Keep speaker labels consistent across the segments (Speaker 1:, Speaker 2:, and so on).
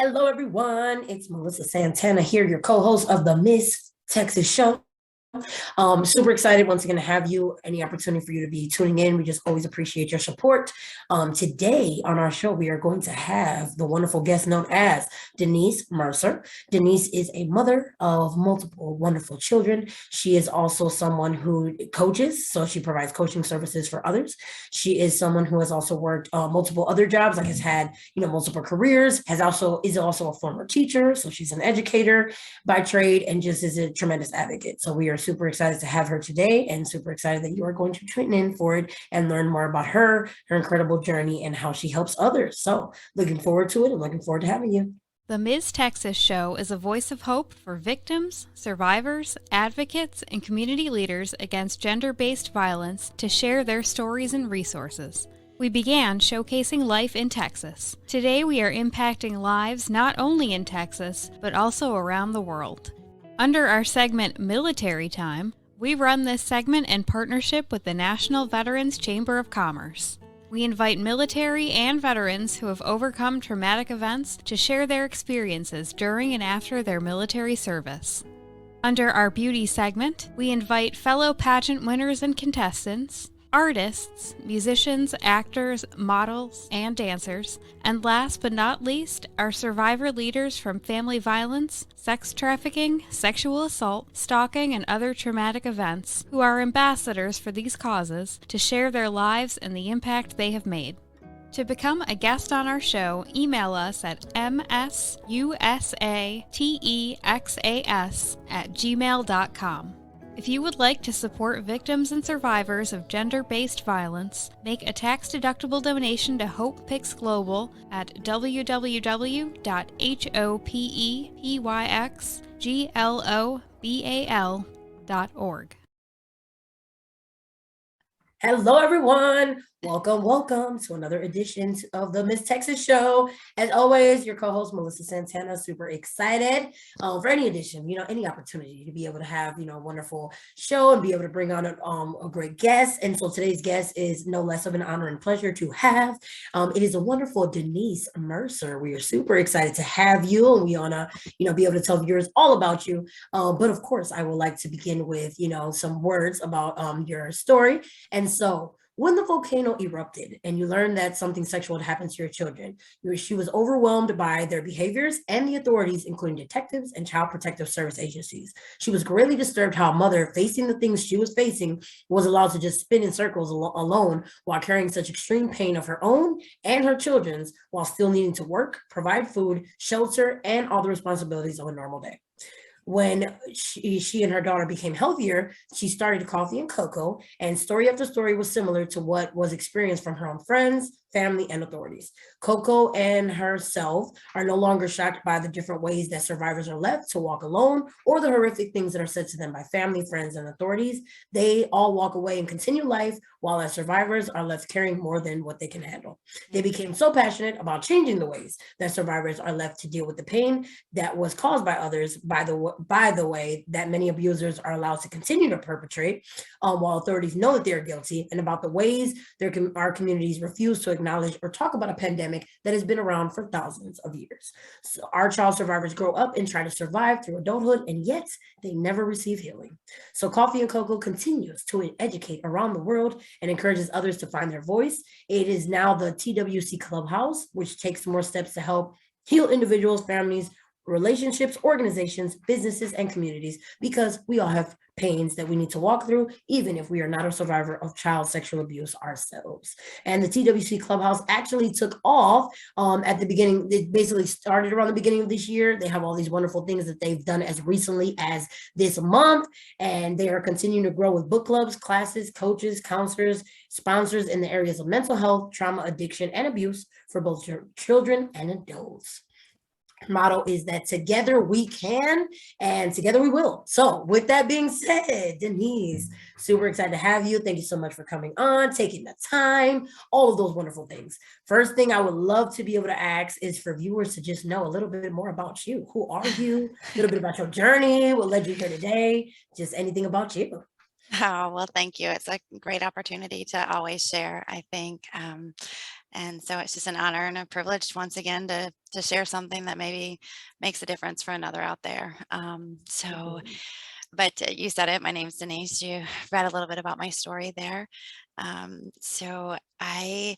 Speaker 1: Hello, everyone. It's Melissa Santana here, your co-host of the Miss Texas Show. Super excited once again to have you. Any opportunity for you to be tuning in, we just always appreciate your support. Today on our show, we are going to have the wonderful guest known as Denise Mercer. Denise is a mother of multiple wonderful children. She is also someone who coaches, so she provides coaching services for others. She is someone who has also worked multiple other jobs, like has had multiple careers. Is also a former teacher, so she's an educator by trade and just is a tremendous advocate. So we are super excited to have her today and super excited that you are going to tune in for it and learn more about her incredible journey and how she helps others. So looking forward to it and looking forward to having you.
Speaker 2: The Ms. Texas Show is a voice of hope for victims, survivors, advocates, and community leaders against gender-based violence to share their stories and resources. We began showcasing life in Texas. Today we are impacting lives not only in Texas, but also around the world. Under our segment Military Time, we run this segment in partnership with the National Veterans Chamber of Commerce. We invite military and veterans who have overcome traumatic events to share their experiences during and after their military service. Under our beauty segment, we invite fellow pageant winners and contestants, artists, musicians, actors, models, and dancers, and last but not least, our survivor leaders from family violence, sex trafficking, sexual assault, stalking, and other traumatic events who are ambassadors for these causes to share their lives and the impact they have made. To become a guest on our show, email us at msusatexas@gmail.com. If you would like to support victims and survivors of gender-based violence, make a tax-deductible donation to Hope Picks Global at www.hopepyxglobal.org.
Speaker 1: Hello, everyone. Welcome to another edition of the Miss Texas Show. As always, your co-host, Melissa Santana, super excited for any edition, any opportunity to be able to have, a wonderful show and be able to bring on a great guest. And so today's guest is no less of an honor and pleasure to have. It is a wonderful Denise Mercer. We are super excited to have you, and we want to, be able to tell viewers all about you. But of course, I would like to begin with, some words about your story. And so when the volcano erupted and you learned that something sexual had happened to your children, she was overwhelmed by their behaviors and the authorities, including detectives and child protective service agencies. She was greatly disturbed how a mother, facing the things she was facing, was allowed to just spin in circles alone while carrying such extreme pain of her own and her children's, while still needing to work, provide food, shelter, and all the responsibilities of a normal day. When she and her daughter became healthier, she started coffee and cocoa, and story after story was similar to what was experienced from her own friends, family, and authorities. Coco and herself are no longer shocked by the different ways that survivors are left to walk alone or the horrific things that are said to them by family, friends, and authorities. They all walk away and continue life, while as survivors are left carrying more than what they can handle. They became so passionate about changing the ways that survivors are left to deal with the pain that was caused by others by the way that many abusers are allowed to continue to perpetrate, while authorities know that they're guilty, and about the ways our communities refuse to acknowledge or talk about a pandemic that has been around for thousands of years. So our child survivors grow up and try to survive through adulthood, and yet they never receive healing. So Coffee and Cocoa continues to educate around the world and encourages others to find their voice. It is now the TWC Clubhouse, which takes more steps to help heal individuals, families, relationships, organizations, businesses, and communities, because we all have pains that we need to walk through, even if we are not a survivor of child sexual abuse ourselves. And the TWC Clubhouse actually took off at the beginning. It basically started around the beginning of this year. They have all these wonderful things that they've done as recently as this month, and they are continuing to grow with book clubs, classes, coaches, counselors, sponsors in the areas of mental health, trauma, addiction, and abuse for both children and adults. Motto is that together we can and together we will. So with that being said, Denise, super excited to have you. Thank you so much for coming on, taking the time, all of those wonderful things. First thing I would love to be able to ask is for viewers to just know a little bit more about you. Who are you? A little bit about your journey, what led you here today, just anything about you.
Speaker 3: Oh, well, thank you. It's a great opportunity to always share, I think. And so it's just an honor and a privilege once again to share something that maybe makes a difference for another out there.
Speaker 1: Absolutely.
Speaker 3: But you said it, my name's Denise. You read a little bit about my story there. So I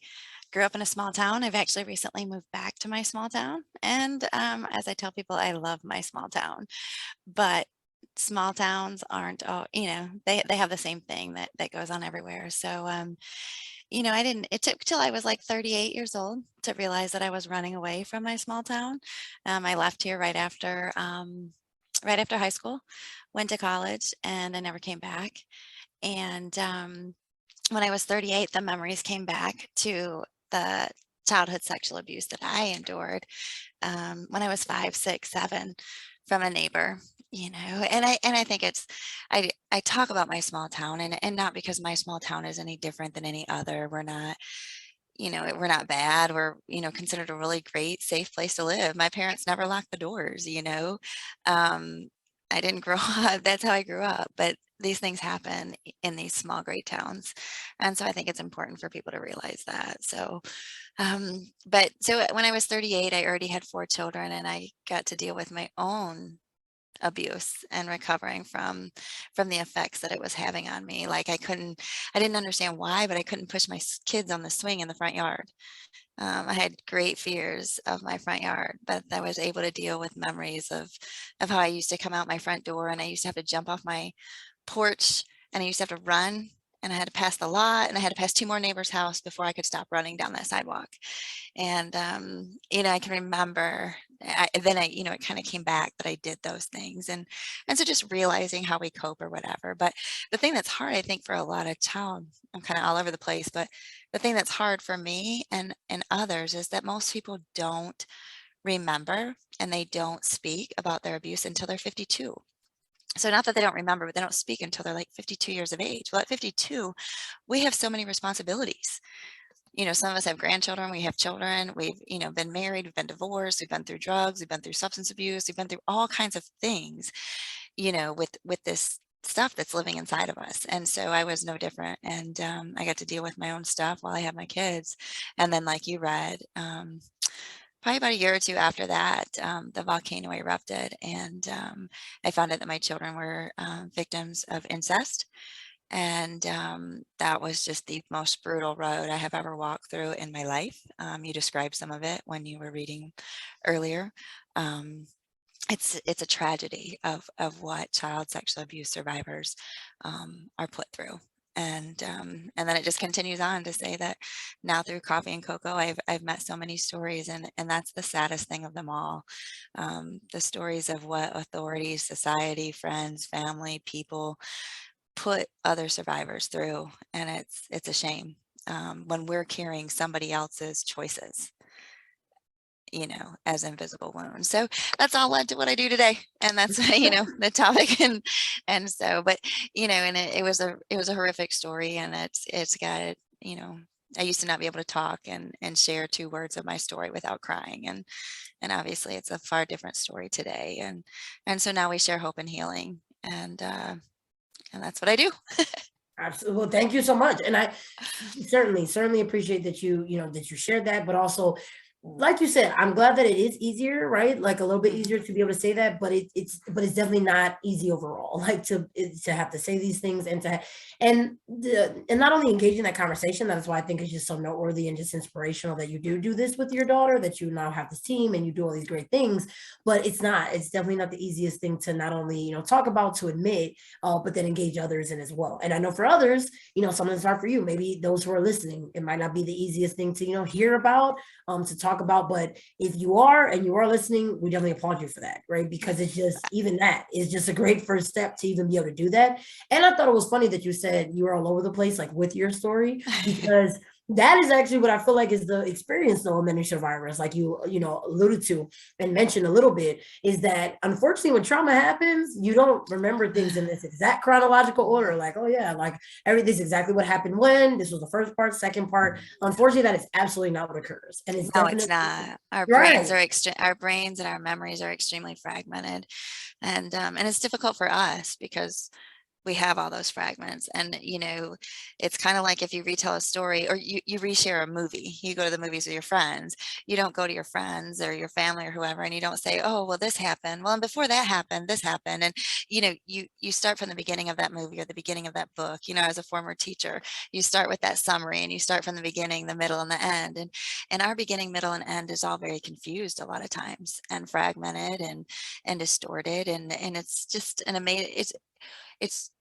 Speaker 3: grew up in a small town. I've actually recently moved back to my small town. And as I tell people, I love my small town. But small towns aren't, oh, they have the same thing that goes on everywhere. So, I didn't, it took till I was like 38 years old to realize that I was running away from my small town. I left here right after high school, went to college, and I never came back. And when I was 38, the memories came back to the childhood sexual abuse that I endured when I was 5, 6, 7 from a neighbor. And I think I talk about my small town, and not because my small town is any different than any other. We're not bad. We're, considered a really great, safe place to live. My parents never locked the doors. Um, I didn't grow up, that's how I grew up, but these things happen in these small, great towns. And so I think it's important for people to realize that. So when I was 38, I already had 4 children, and I got to deal with my own abuse and recovering from the effects that it was having on me. Like I didn't understand why, but I couldn't push my kids on the swing in the front yard. I had great fears of my front yard, but I was able to deal with memories of how I used to come out my front door, and I used to have to jump off my porch, and I used to have to run, and I had to pass the lot, and I had to pass 2 more neighbors' house before I could stop running down that sidewalk. And, I can remember, it kind of came back that I did those things. And so just realizing how we cope or whatever. But the thing that's hard, I think, for a lot of child, I'm kind of all over the place, but the thing that's hard for me and others is that most people don't remember and they don't speak about their abuse until they're 52. So not that they don't remember, but they don't speak until they're like 52 years of age. Well, at 52, we have so many responsibilities. Some of us have grandchildren, we have children, we've, been married, we've been divorced, we've been through drugs, we've been through substance abuse, we've been through all kinds of things, with this stuff that's living inside of us. And so I was no different. And I got to deal with my own stuff while I had my kids. And then, like you read, probably about a year or 2 after that, the volcano erupted, and I found out that my children were victims of incest. And that was just the most brutal road I have ever walked through in my life. You described some of it when you were reading earlier. Um, it's a tragedy of what child sexual abuse survivors are put through. And then it just continues on to say that now through coffee and cocoa, I've met so many stories, and that's the saddest thing of them all. The stories of what authorities, society, friends, family, people put other survivors through, and it's a shame when we're carrying somebody else's choices, as invisible wounds. So that's all led to what I do today, and that's the topic. And so, but and it was a horrific story, and it's got I used to not be able to talk and share 2 words of my story without crying, and obviously it's a far different story today, and so now we share hope and healing, and that's what I do.
Speaker 1: Absolutely. Well, thank you so much. And I certainly appreciate that that you shared that, but also, like you said, I'm glad that it is easier, right? Like a little bit
Speaker 3: Mhm.
Speaker 1: easier to be able to say that, but it's definitely not easy overall. Like to have to say these things and not only engage in that conversation. That is why I think it's just so noteworthy and just inspirational that you do this with your daughter, that you now have this team and you do all these great things. But it's definitely not the easiest thing to not only talk about, to admit, but then engage others in as well. And I know for others, something's hard for you. Maybe those who are listening, it might not be the easiest thing to hear about, to talk about. But if you are and you are listening, we definitely applaud you for that, right? Because it's just, even that is just a great first step to even be able to do that. And I thought it was funny that you said you were all over the place, like with your story, because that is actually what I feel like is the experience though of many survivors, like you alluded to and mentioned a little bit, is that unfortunately when trauma happens, you don't remember things in this exact chronological order. Like, oh yeah, like everything's exactly what happened when this was the first part, second part. Unfortunately, that is absolutely not what occurs. And it's
Speaker 3: No, it's
Speaker 1: definitely
Speaker 3: not.
Speaker 1: right.
Speaker 3: Our brains and our memories are extremely fragmented, and it's difficult for us because we have all those fragments. And, it's kind of like if you retell a story or you reshare a movie, you go to the movies with your friends, you don't go to your friends or your family or whoever, and you don't say, oh, well, this happened. Well, and before that happened, this happened. And, you start from the beginning of that movie or the beginning of that book, as a former teacher, you start with that summary and you start from the beginning, the middle and the end. And our beginning, middle and end is all very confused a lot of times and fragmented and distorted. And it's just an amazing, it's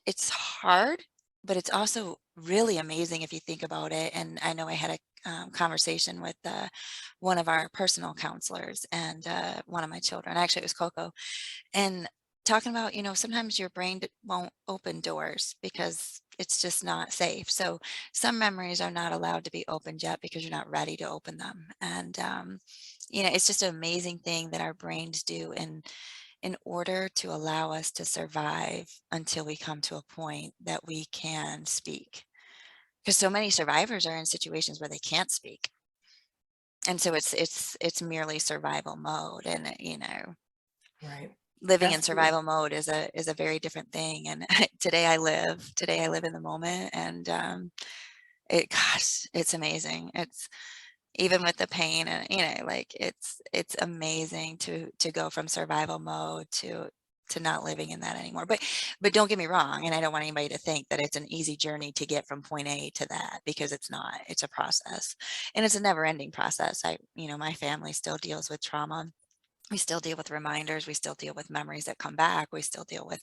Speaker 3: it's hard, but it's also really amazing if you think about it. And I know I had a conversation with one of our personal counselors and one of my children. Actually, it was Coco, and talking about, sometimes your brain won't open doors because it's just not safe. So some memories are not allowed to be opened yet because you're not ready to open them. And it's just an amazing thing that our brains do in order to allow us to survive until we come to a point that we can speak. Because so many survivors are in situations where they can't speak. And so it's merely survival mode. And
Speaker 1: Right.
Speaker 3: living in
Speaker 1: Absolutely.
Speaker 3: survival mode is a very different thing. And today I live in the moment. And it's amazing. It's even with the pain and like it's amazing to go from survival mode to not living in that anymore. But don't get me wrong, and I don't want anybody to think that it's an easy journey to get from point A to that, because it's not. It's a process, and it's a never-ending process. My family still deals with trauma. We still deal with reminders. We still deal with memories that come back. We still deal with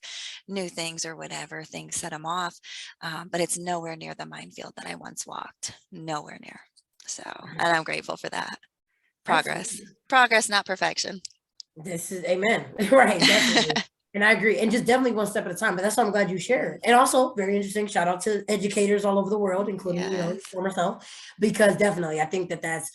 Speaker 3: new things or whatever things set them off. But it's nowhere near the minefield that I once walked. Nowhere near. So,
Speaker 1: Right.
Speaker 3: and I'm grateful for that. Progress.
Speaker 1: Absolutely.
Speaker 3: Progress, not perfection.
Speaker 1: This is amen. Right, definitely. And I agree. And just definitely one step at a time. But that's why I'm glad you shared. And also, very interesting. Shout out to educators all over the world, including,
Speaker 3: Yes.
Speaker 1: for myself, because definitely I think that's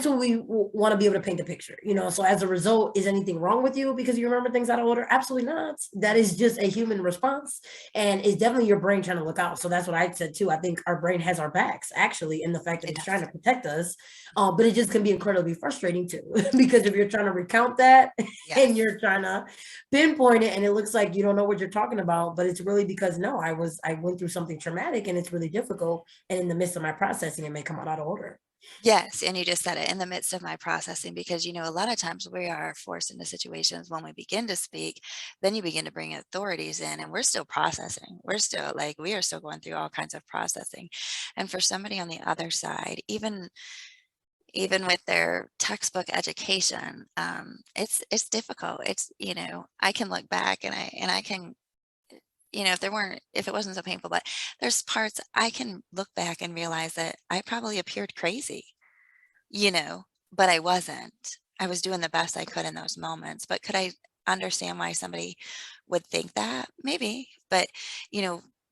Speaker 1: what we want to be able to paint a picture, So as a result, is anything wrong with you because you remember things out of order? Absolutely not. That is just a human response. And it's definitely your brain trying to look out. So that's what I said too. I think our brain has our backs, actually, in the fact that
Speaker 3: It
Speaker 1: it's trying
Speaker 3: does.
Speaker 1: to protect us. But it just can be incredibly frustrating too, because if you're trying to recount that and
Speaker 3: Yes.
Speaker 1: you're trying to pinpoint it and it looks like you don't know what you're talking about, but it's really because no, I went through something traumatic and it's really difficult, and in the midst of my processing it may come out of order.
Speaker 3: Yes, and you just said it, in the midst of my processing, because a lot of times we are forced into situations when we begin to speak, then you begin to bring authorities in, and we're still processing. We are still going through all kinds of processing. And for somebody on the other side, even with their textbook education, it's difficult. I can look back and I can, if it wasn't so painful, but there's parts I can look back and realize that I probably appeared crazy, you know, but I wasn't. I was doing the best I could in those moments. But could I understand why somebody would think that? Maybe. But,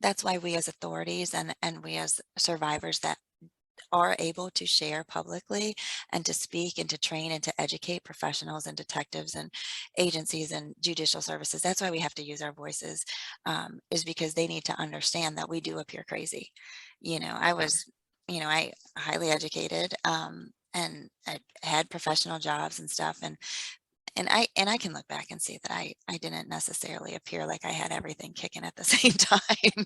Speaker 3: that's why we as authorities and we as survivors that are able to share publicly and to speak and to train and to educate professionals and detectives and agencies and judicial services. That's why we have to use our voices, is because they need to understand that we do appear crazy. I was, I highly educated, and I had professional jobs and stuff, and I can look back and see that I didn't necessarily appear like I had everything kicking at the same time,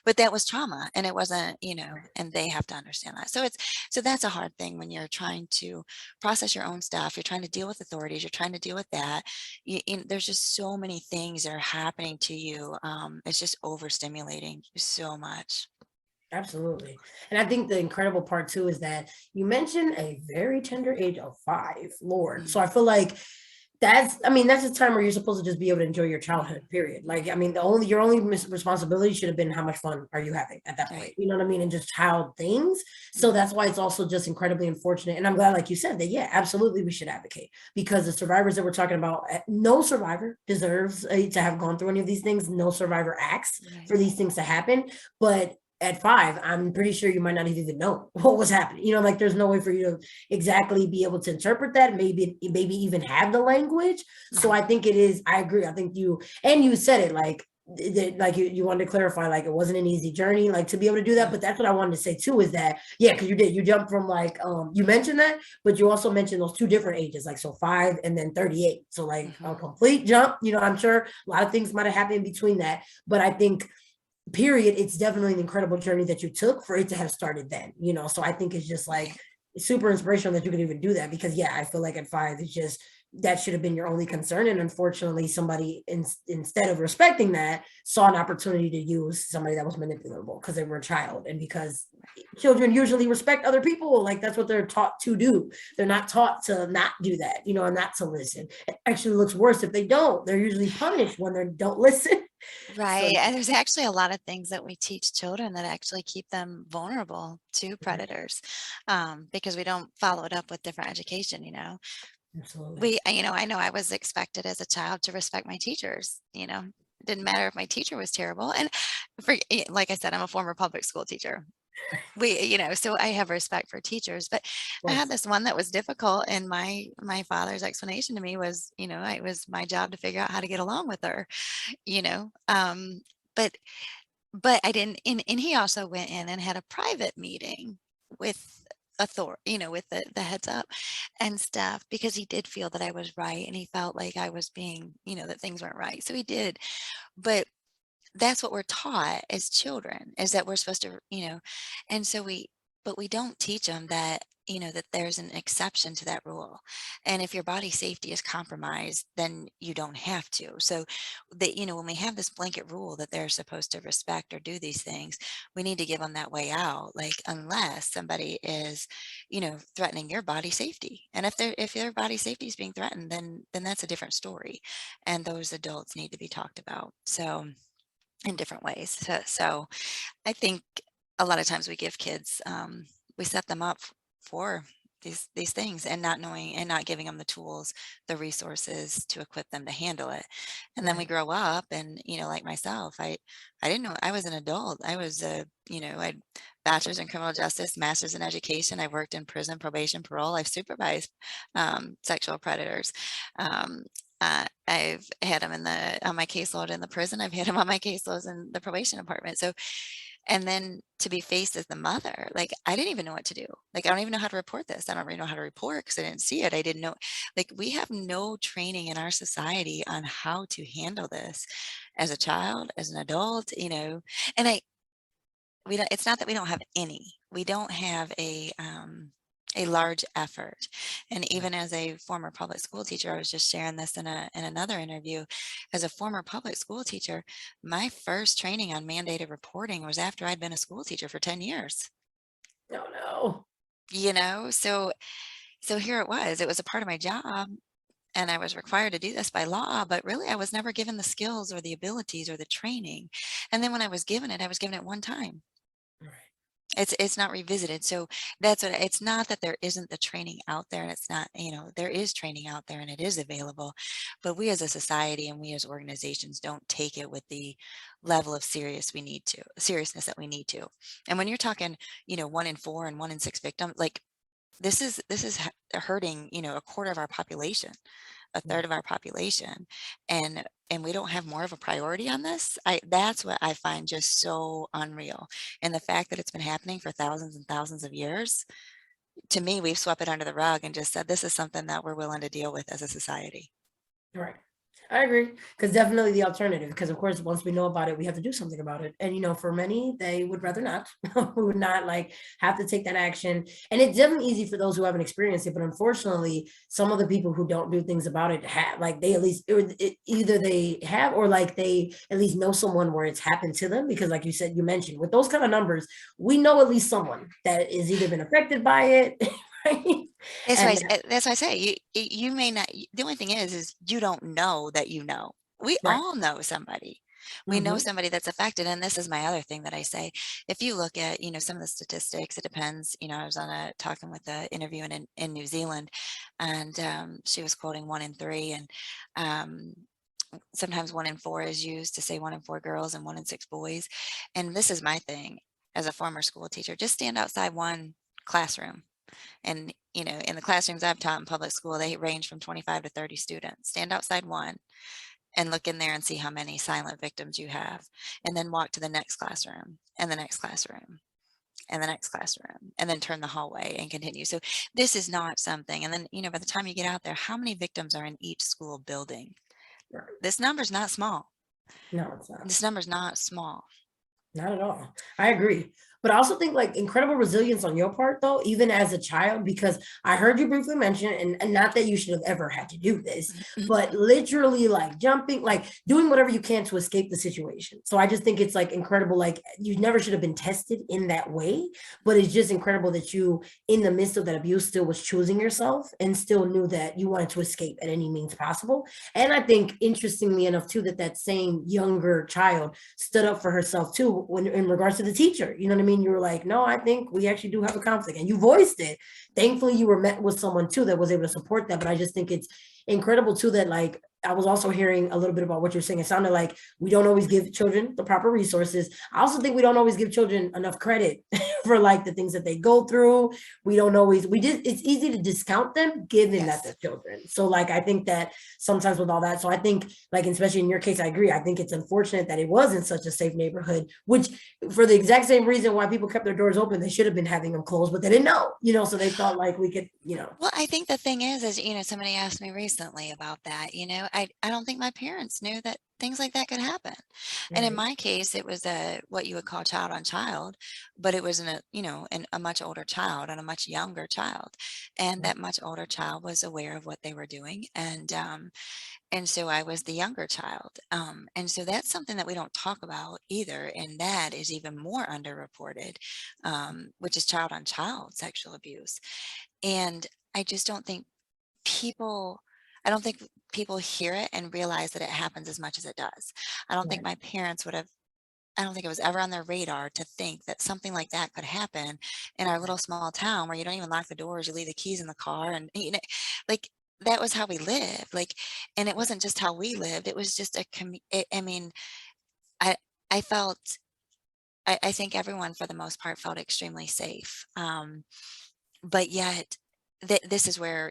Speaker 3: but that was trauma, and it wasn't, and they have to understand that. So that's a hard thing when you're trying to process your own stuff. You're trying to deal with authorities. You're trying to deal with that. There's just so many things that are happening to you. It's just overstimulating so much.
Speaker 1: Absolutely. And I think the incredible part too is that you mentioned a very tender age of 5, Lord. So
Speaker 3: Mm,
Speaker 1: I feel like that's a time where you're supposed to just be able to enjoy your childhood, period. Like, your only responsibility should have been how much fun are you having at that point,
Speaker 3: right.
Speaker 1: you know what I mean? And just child things. So
Speaker 3: Mhm.
Speaker 1: that's why it's also just incredibly unfortunate. And I'm glad, like you said, that, yeah, absolutely, we should advocate, because the survivors that we're talking about, no survivor deserves to have gone through any of these things. No survivor acts
Speaker 3: Right.
Speaker 1: for these things to happen. But at 5, I'm pretty sure you might not have even known what was happening. Like, there's no way for you to exactly be able to interpret that, maybe even have the language. So
Speaker 3: Mhm.
Speaker 1: I think I agree. I think you said it, like, like you wanted to clarify, like it wasn't an easy journey, like to be able to do that. But that's what I wanted to say too, is that because you jumped from like you mentioned that, but you also mentioned those two different ages, like so 5 and then 38. So like a complete jump. I'm sure a lot of things might have happened in between that, but I think period, it's definitely an incredible journey that you took for it to have started then. So I think it's just like super inspirational that you could even do that, because I feel like at 5 it's just that should have been your only concern. And unfortunately, somebody instead of respecting that, saw an opportunity to use somebody that was manipulable because they were a child. And because children usually respect other people, like that's what they're taught to do. They're not taught to not do that, and not to listen. It actually looks worse if they don't. They're usually punished when they don't listen. So
Speaker 3: Right. And there's actually a lot of things that we teach children that actually keep them vulnerable to predators, because we don't follow it up with different education.
Speaker 1: absolutely.
Speaker 3: I know I was expected as a child to respect my teachers. It didn't matter if my teacher was terrible. And like I said, I'm a former public school teacher. So I have respect for teachers, but I had this one that was difficult, and my father's explanation to me was, it was my job to figure out how to get along with her, you know. But I didn't, and he also went in and had a private meeting with with the heads up and stuff, because he did feel that I was right, and he felt like I was being, that things weren't right. So he did. But that's what we're taught as children, is that we're supposed to. And so but we don't teach them that, that there's an exception to that rule. And if your body safety is compromised, then you don't have to. So that, when we have this blanket rule that they're supposed to respect or do these things, we need to give them that way out. Like, unless somebody is, threatening your body safety. And if their body safety is being threatened, then that's a different story. And those adults need to be talked about. So in different ways. So I think a lot of times we give kids, we set them up for these things, and not knowing and not giving them the tools, the resources to equip them to handle it. And then we grow up, and like myself, I didn't know I was an adult. I was I had bachelor's in criminal justice, master's in education. I worked in prison, probation, parole. I've supervised sexual predators. I've had them on my caseload in the prison. I've had them on my caseloads in the probation department. So, and then to be faced as the mother, like, I didn't even know what to do. Like, I don't even know how to report this. I don't really know how to report because I didn't see it. I didn't know. Like, we have no training in our society on how to handle this as a child, as an adult, and we don't, it's not that we don't have any. We don't have a large effort. And even as a former public school teacher, I was just sharing this in another interview. As a former public school teacher, my first training on mandated reporting was after I'd been a school teacher for 10 years.
Speaker 1: No, no.
Speaker 3: So here it was. It was a part of my job, and I was required to do this by law, but really I was never given the skills or the abilities or the training. And then when I was given it, I was given it one time.
Speaker 1: Right.
Speaker 3: It's not revisited. So that's what, it's not that there isn't the training out there, and it's not, there is training out there and it is available, but we as a society and we as organizations don't take it with the level of seriousness that we need to. And when you're talking, 1 in 4 and 1 in 6 victims, like, this is hurting, a quarter of our population, a third of our population, and we don't have more of a priority on this. That's what I find just so unreal. And the fact that it's been happening for thousands and thousands of years, to me, we've swept it under the rug and just said this is something that we're willing to deal with as a society.
Speaker 1: Right. I agree, because definitely the alternative, because of course, once we know about it, we have to do something about it. And for many, they would rather not. We would not like have to take that action. And it's definitely easy for those who haven't experienced it. But unfortunately, some of the people who don't do things about it have, like, they at least either they have, or like they at least know someone where it's happened to them. Because like you mentioned, with those kind of numbers, we know at least someone that is either been affected by it. Right? And
Speaker 3: That's why I say you may not. The only thing is you don't know that you know. We
Speaker 1: right.
Speaker 3: all know somebody. We know somebody that's affected. And this is my other thing that I say. If you look at, some of the statistics, it depends. I was talking with an interview in New Zealand, and she was quoting 1 in 3, and sometimes 1 in 4 is used to say 1 in 4 girls and 1 in 6 boys. And this is my thing as a former school teacher. Just stand outside one classroom. And, in the classrooms I've taught in public school, they range from 25 to 30 students. Stand outside one and look in there and see how many silent victims you have, and then walk to the next classroom and the next classroom and the next classroom, and then turn the hallway and continue. So this is not something, and then, by the time you get out there, how many victims are in each school building?
Speaker 1: Right.
Speaker 3: This number's not small.
Speaker 1: No, it's not.
Speaker 3: This number's not small.
Speaker 1: Not at all. I agree. But I also think like incredible resilience on your part, though, even as a child, because I heard you briefly mention, and not that you should have ever had to do this, but literally like jumping, like doing whatever you can to escape the situation. So I just think it's like incredible. Like you never should have been tested in that way, but it's just incredible that you, in the midst of that abuse, still was choosing yourself and still knew that you wanted to escape at any means possible. And I think, interestingly enough, too, that same younger child stood up for herself too, when in regards to the teacher. You know what I mean? You were like, no, I think we actually do have a conflict, and you voiced it. Thankfully, you were met with someone too that was able to support that. But I just think it's incredible too that, like, I was also hearing a little bit about what you're saying. It sounded like we don't always give children the proper resources. I also think we don't always give children enough credit for like the things that they go through. We don't always, it's easy to discount them given that they're children. So like, I think that sometimes with all that, so I think like, especially in your case, I agree. I think it's unfortunate that it wasn't such a safe neighborhood, which for the exact same reason why people kept their doors open, they should have been having them closed, but they didn't know, so they thought like we could,
Speaker 3: Well, I think the thing is, somebody asked me recently about that, I don't think my parents knew that things like that could happen. And in
Speaker 1: Right.
Speaker 3: my case, it was what you would call child on child, but it was a much older child and a much younger child. And that much older child was aware of what they were doing. And so I was the younger child. And so that's something that we don't talk about either. And that is even more underreported, which is child on child sexual abuse. And I just don't think people, I don't think people hear it and realize that it happens as much as it does. I don't think
Speaker 1: Right.
Speaker 3: my parents would have, I don't think it was ever on their radar to think that something like that could happen in our little small town where you don't even lock the doors, you leave the keys in the car. And, like that was how we lived. Like, and it wasn't just how we lived. It was just I mean, I, I felt, I think everyone for the most part felt extremely safe. But yet this is where,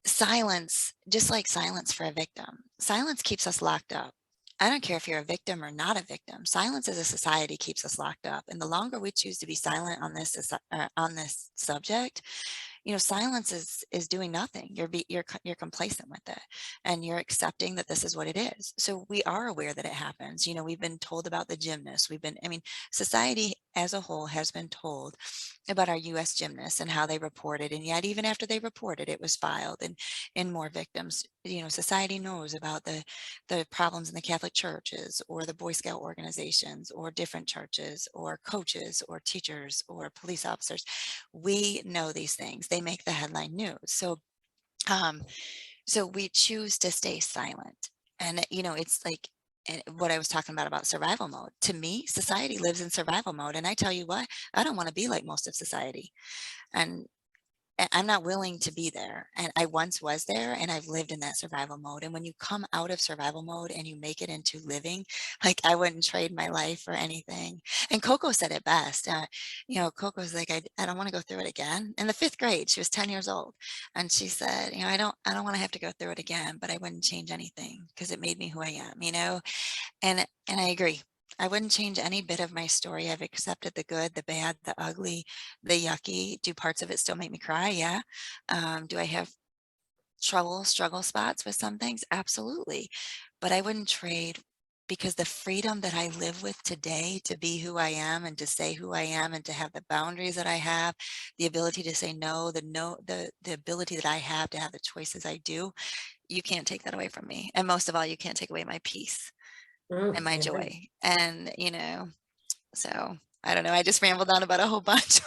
Speaker 3: silence, just like silence for a victim, silence keeps us locked up. I don't care if you're a victim or not a victim. Silence as a society keeps us locked up. And the longer we choose to be silent on this subject, silence is doing nothing. You're complacent with it, and you're accepting that this is what it is. So we are aware that it happens. We've been told about the gymnasts. Society as a whole has been told about our U.S. gymnasts and how they reported, and yet even after they reported, it was filed, and more victims. Society knows about the problems in the Catholic churches or the Boy Scout organizations or different churches or coaches or teachers or police officers. We know these things. They make the headline news. So we choose to stay silent. And it's like, and what I was talking about survival mode. To me, society lives in survival mode. And I tell you what, I don't want to be like most of society. And I'm not willing to be there. And I once was there, and I've lived in that survival mode. And when you come out of survival mode and you make it into living, like I wouldn't trade my life for anything. And Coco said it best. Coco's like, I don't want to go through it again. In the 5th grade, she was 10 years old. And she said, I don't want to have to go through it again, but I wouldn't change anything because it made me who I am, and I agree. I wouldn't change any bit of my story. I've accepted the good, the bad, the ugly, the yucky. Do parts of it still make me cry? Yeah. Do I have struggle spots with some things? Absolutely. But I wouldn't trade, because the freedom that I live with today to be who I am and to say who I am and to have the boundaries that I have, the ability to say no, the ability that I have to have the choices I do, you can't take that away from me. And most of all, you can't take away my peace and my joy. And, so I don't know. I just rambled on about a whole bunch.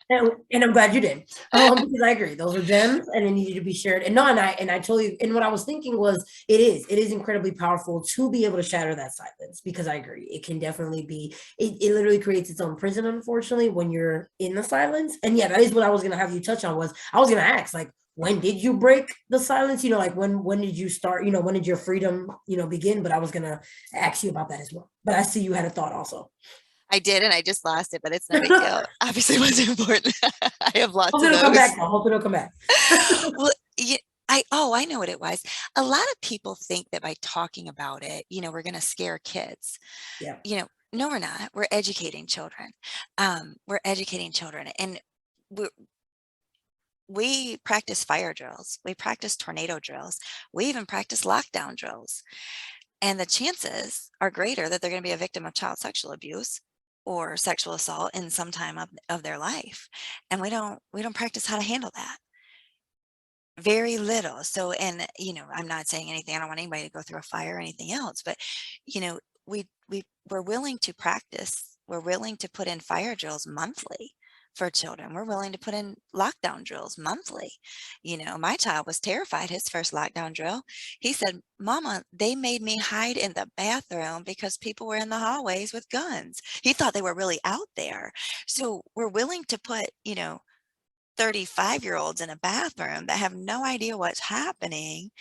Speaker 1: And I'm glad you did, because I agree. Those are gems, and they needed to be shared. And no, and I totally. And what I was thinking was, it is incredibly powerful to be able to shatter that silence, because I agree. It can definitely be. It literally creates its own prison, unfortunately, when you're in the silence. And yeah, that is what I was gonna have you touch on. Was I was gonna ask, like, when did you break the silence? Like when did you start? When did your freedom begin? But I was gonna ask you about that as well. But I see you had a thought also.
Speaker 3: I did, and I just lost it, but it's no big deal. Obviously, it wasn't important. I have lots of
Speaker 1: Hopefully it'll come
Speaker 3: those.
Speaker 1: back. Hopefully it'll come back.
Speaker 3: Well, yeah, I know what it was. A lot of people think that by talking about it, we're going to scare kids.
Speaker 1: Yeah.
Speaker 3: No, we're not. We're educating children. We're educating children, and we practice fire drills. We practice tornado drills. We even practice lockdown drills. And the chances are greater that they're going to be a victim of child sexual abuse or sexual assault in some time of their life. And we don't practice how to handle that. Very little. So, and I'm not saying anything. I don't want anybody to go through a fire or anything else, but you know, we're willing to practice. We're willing to put in fire drills monthly for children. We're willing to put in lockdown drills monthly. My child was terrified his first lockdown drill. He said, "Mama, they made me hide in the bathroom because people were in the hallways with guns." He thought they were really out there. So we're willing to put, 35-year-olds in a bathroom that have no idea what's happening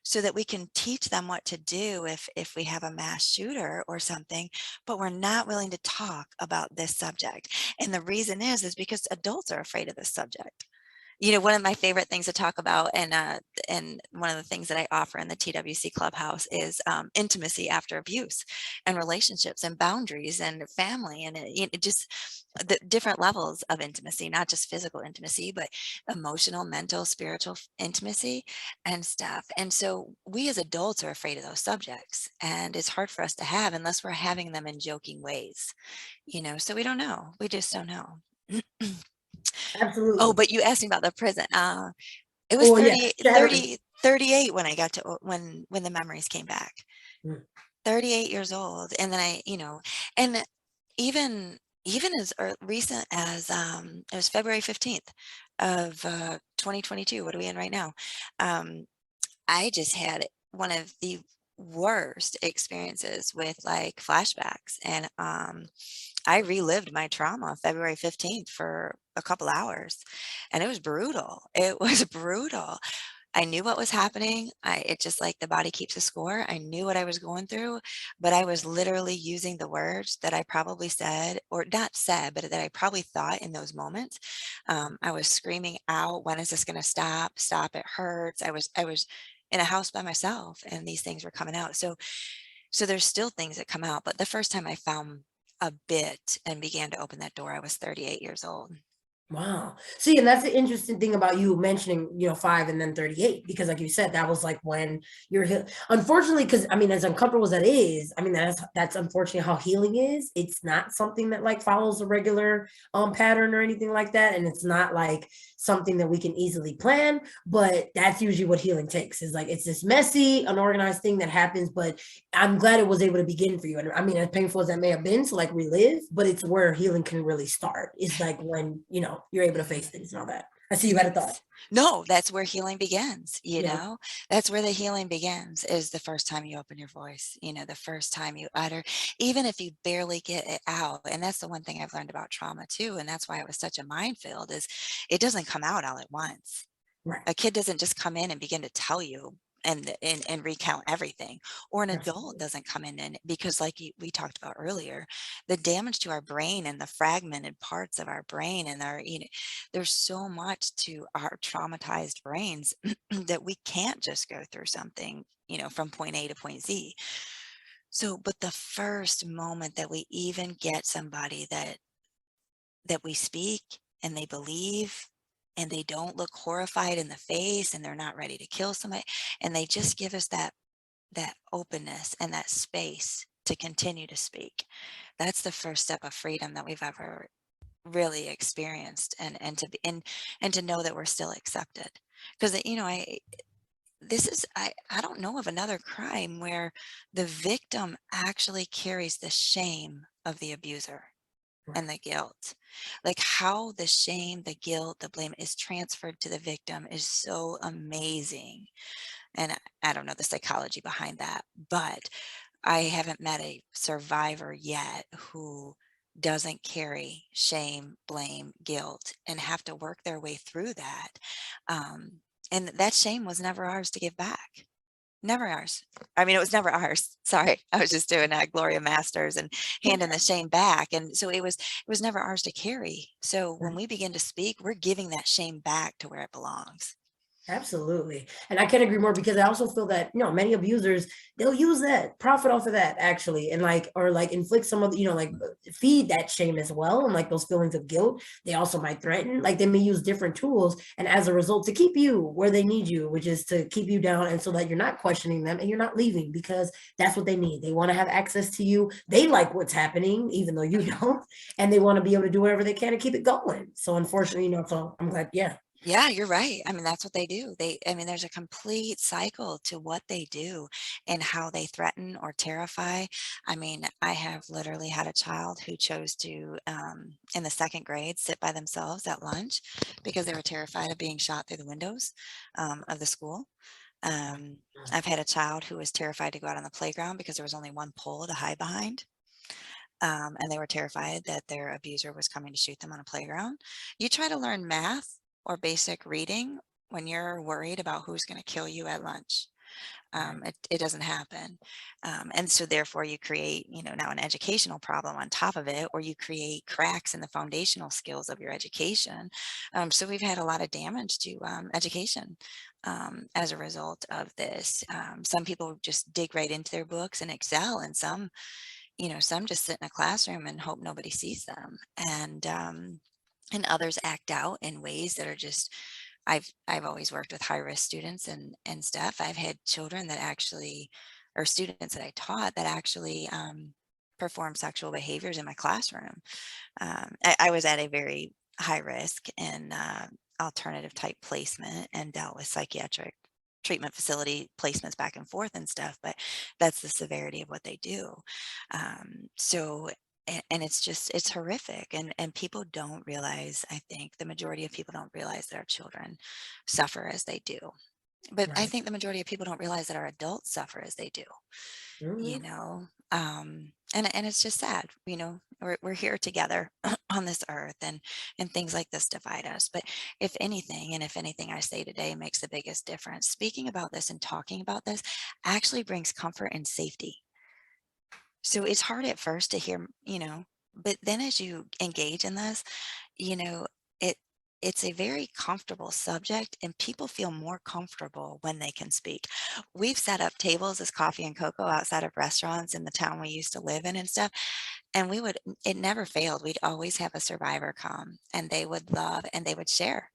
Speaker 3: so that we can teach them what to do if we have a mass shooter or something, but we're not willing to talk about this subject. And the reason is because adults are afraid of this subject. One of my favorite things to talk about, and one of the things that I offer in the TWC Clubhouse is intimacy after abuse, and relationships, and boundaries, and family, and it just the different levels of intimacy, not just physical intimacy, but emotional, mental, spiritual intimacy and stuff. And so we as adults are afraid of those subjects, and it's hard for us to have unless we're having them in joking ways. So we don't know. We just don't know. Oh,
Speaker 1: Absolutely.
Speaker 3: but you asked me about the prison. It was
Speaker 1: Oh yeah,
Speaker 3: 30,
Speaker 1: Shattering.
Speaker 3: 30, 38 when I got to when the memories came back.
Speaker 1: Mm.
Speaker 3: 38 years old, and then and even as recent as it was February 15th of 2022. What are we in right now? Um, I just had one of the worst experiences with like flashbacks, and I relived my trauma February 15th for a couple hours, and it was brutal. It was brutal. I knew what was happening. It just like the body keeps a score. I knew what I was going through, but I was literally using the words that I probably said, or not said, but that I probably thought in those moments. I was screaming out, "When is this going to stop? Stop! It hurts." I was in a house by myself, and these things were coming out. So there's still things that come out, but the first time I found a bit and began to open that door, I was 38 years old.
Speaker 1: Wow. See, and that's the interesting thing about you mentioning, 5 and then 38, because like you said, that was like when you're unfortunately, because I mean, as uncomfortable as that is, I mean, that's unfortunately how healing is. It's not something that like follows a regular pattern or anything like that. And it's not like something that we can easily plan, but that's usually what healing takes, is like it's this messy, unorganized thing that happens. But I'm glad it was able to begin for you. And I mean, as painful as that may have been to like relive, but it's where healing can really start. It's like when, you're able to face things and all that. I see you had a thought.
Speaker 3: No, that's where healing begins,
Speaker 1: Yeah.
Speaker 3: That's where the healing begins, is the first time you open your voice, the first time you utter, even if you barely get it out. And that's the one thing I've learned about trauma too. And that's why it was such a minefield, is it doesn't come out all at once.
Speaker 1: Right.
Speaker 3: A kid doesn't just come in and begin to tell you and recount everything, or an adult
Speaker 1: Absolutely.
Speaker 3: doesn't come in, and because like we talked about earlier, the damage to our brain and the fragmented parts of our brain, and there's so much to our traumatized brains that we can't just go through something, from point A to point Z. So, but the first moment that we even get somebody that we speak and they believe, and they don't look horrified in the face, and they're not ready to kill somebody, and they just give us that openness and that space to continue to speak. That's the first step of freedom that we've ever really experienced, and to know that we're still accepted. Because I don't know of another crime where the victim actually carries the shame of the abuser
Speaker 1: Right.
Speaker 3: and the guilt. Like how the shame, the guilt, the blame is transferred to the victim is so amazing. And I don't know the psychology behind that, but I haven't met a survivor yet who doesn't carry shame, blame, guilt, and have to work their way through that. And that shame was never ours to give back. Never ours. I mean, it was never ours. Sorry. I was just doing Gloria Masters and handing the shame back. And so it was never ours to carry. So when
Speaker 1: Right.
Speaker 3: we begin to speak, we're giving that shame back to where it belongs.
Speaker 1: Absolutely. And I can't agree more because I also feel that, many abusers, they'll use that, profit off of that actually, and like, or like inflict some of the, like feed that shame as well. And like those feelings of guilt, they also might threaten, like they may use different tools. And as a result, to keep you where they need you, which is to keep you down. And so that you're not questioning them and you're not leaving because that's what they need. They want to have access to you. They like what's happening, even though you don't, and they want to be able to do whatever they can to keep it going. So unfortunately, so I'm glad, yeah.
Speaker 3: Yeah, you're right. I mean, that's what they do. I mean, there's a complete cycle to what they do and how they threaten or terrify. I mean, I have literally had a child who chose to, in the second grade, sit by themselves at lunch because they were terrified of being shot through the windows, of the school. Um, I've had a child who was terrified to go out on the playground because there was only one pole to hide behind. And they were terrified that their abuser was coming to shoot them on a playground. You try to learn math or basic reading when you're worried about who's going to kill you at lunch. It doesn't happen. And so therefore you create, now an educational problem on top of it, or you create cracks in the foundational skills of your education. So we've had a lot of damage to education as a result of this. Some people just dig right into their books and excel, and some just sit in a classroom and hope nobody sees them. And others act out in ways that are just I've always worked with high risk students and stuff. I've had children that actually, or students that I taught that actually perform sexual behaviors in my classroom. I was at a very high risk and alternative type placement and dealt with psychiatric treatment facility placements back and forth and stuff, but that's the severity of what they do. So and it's horrific, and people don't realize, I think the majority of people don't realize that our children suffer as they do, but I
Speaker 1: Right.
Speaker 3: think the majority of people don't realize that our adults suffer as they do. you
Speaker 1: Mhm.
Speaker 3: know and it's just sad. We're here together on this earth, and things like this divide us. But if anything I say today makes the biggest difference, speaking about this and talking about this actually brings comfort and safety. So it's hard at first to hear, but then as you engage in this, you know, it it's a very comfortable subject, and people feel more comfortable when they can speak. We've set up tables as coffee and cocoa outside of restaurants in the town we used to live in and stuff, and it never failed. We'd always have a survivor come, and they would love and they would share.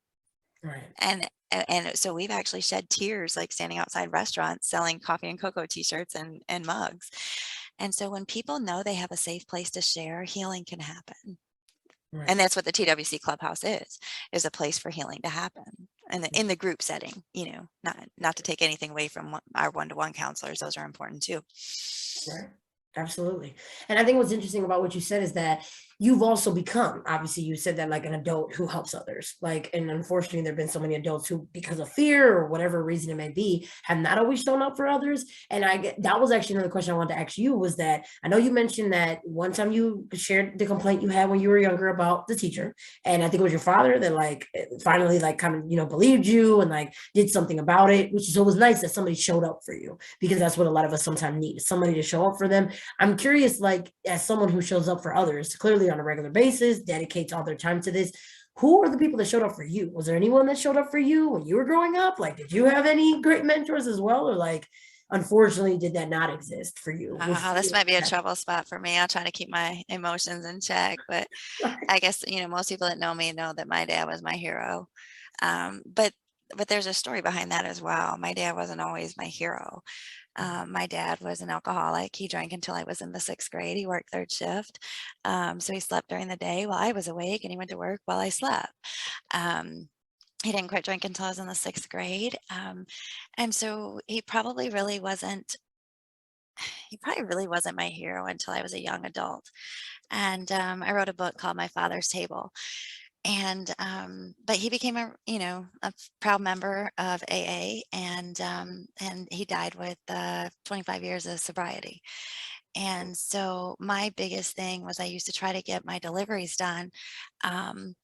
Speaker 1: Right.
Speaker 3: And so we've actually shed tears, like standing outside restaurants selling coffee and cocoa t-shirts and mugs. And so when people know they have a safe place to share, healing can happen. And
Speaker 1: Right.
Speaker 3: that's what the TWC Clubhouse is a place for healing to happen. And in the group setting, not to take anything away from our one-to-one counselors, those are important too.
Speaker 1: Right. Absolutely. And I think what's interesting about what you said is that you've also become, obviously, you said that like an adult who helps others. Like, and unfortunately, there have been so many adults who, because of fear or whatever reason it may be, have not always shown up for others. And that was actually another question I wanted to ask you was that I know you mentioned that one time you shared the complaint you had when you were younger about the teacher. And I think it was your father that like finally like kind of, believed you and like did something about it, which is always nice that somebody showed up for you because that's what a lot of us sometimes need, somebody to show up for them. I'm curious, like, as someone who shows up for others clearly on a regular basis, dedicates all their time to this, who are the people that showed up for you? Was there anyone that showed up for you when you were growing up? Like, did you have any great mentors as well? Or like, unfortunately, did that not exist for you?
Speaker 3: This might be a trouble spot for me. I'll try to keep my emotions in check, but I guess, most people that know me know that my dad was my hero. But there's a story behind that as well. My dad wasn't always my hero. My dad was an alcoholic. He drank until I was in the sixth grade. He worked third shift. So he slept during the day while I was awake, and he went to work while I slept. He didn't quit drinking until I was in the sixth grade. And so he probably really wasn't my hero until I was a young adult. And I wrote a book called My Father's Table. And but he became a proud member of AA, and he died with 25 years of sobriety. And so my biggest thing was I used to try to get my deliveries done. Um,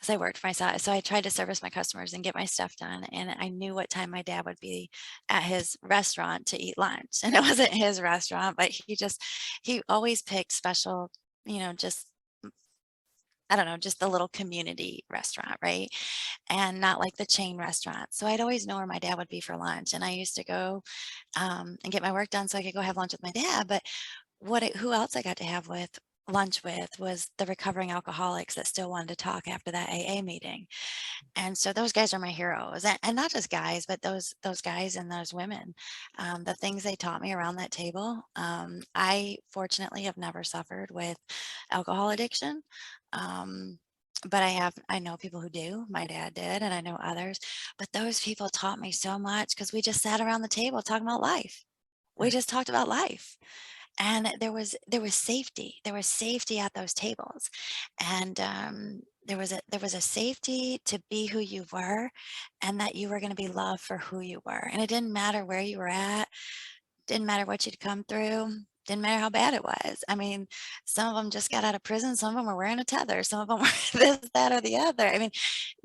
Speaker 3: so I worked for myself. So I tried to service my customers and get my stuff done. And I knew what time my dad would be at his restaurant to eat lunch. And it wasn't his restaurant, but he always picked special, just I don't know, just the little community restaurant, right? And not like the chain restaurant. So I'd always know where my dad would be for lunch. And I used to go and get my work done so I could go have lunch with my dad. But who else I got to have with lunch with was the recovering alcoholics that still wanted to talk after that AA meeting. And so those guys are my heroes, and not just guys, but those guys and those women. The things they taught me around that table. I fortunately have never suffered with alcohol addiction. Um, but I know people who do. My dad did, and I know others. But those people taught me so much because we just sat around the table talking about life. We just talked about life, and there was safety. There was safety at those tables, and there was a safety to be who you were, and that you were going to be loved for who you were, and it didn't matter where you were at, didn't matter what you'd come through, didn't matter how bad it was. I mean, some of them just got out of prison, some of them were wearing a tether, some of them were this, that, or the other. I mean,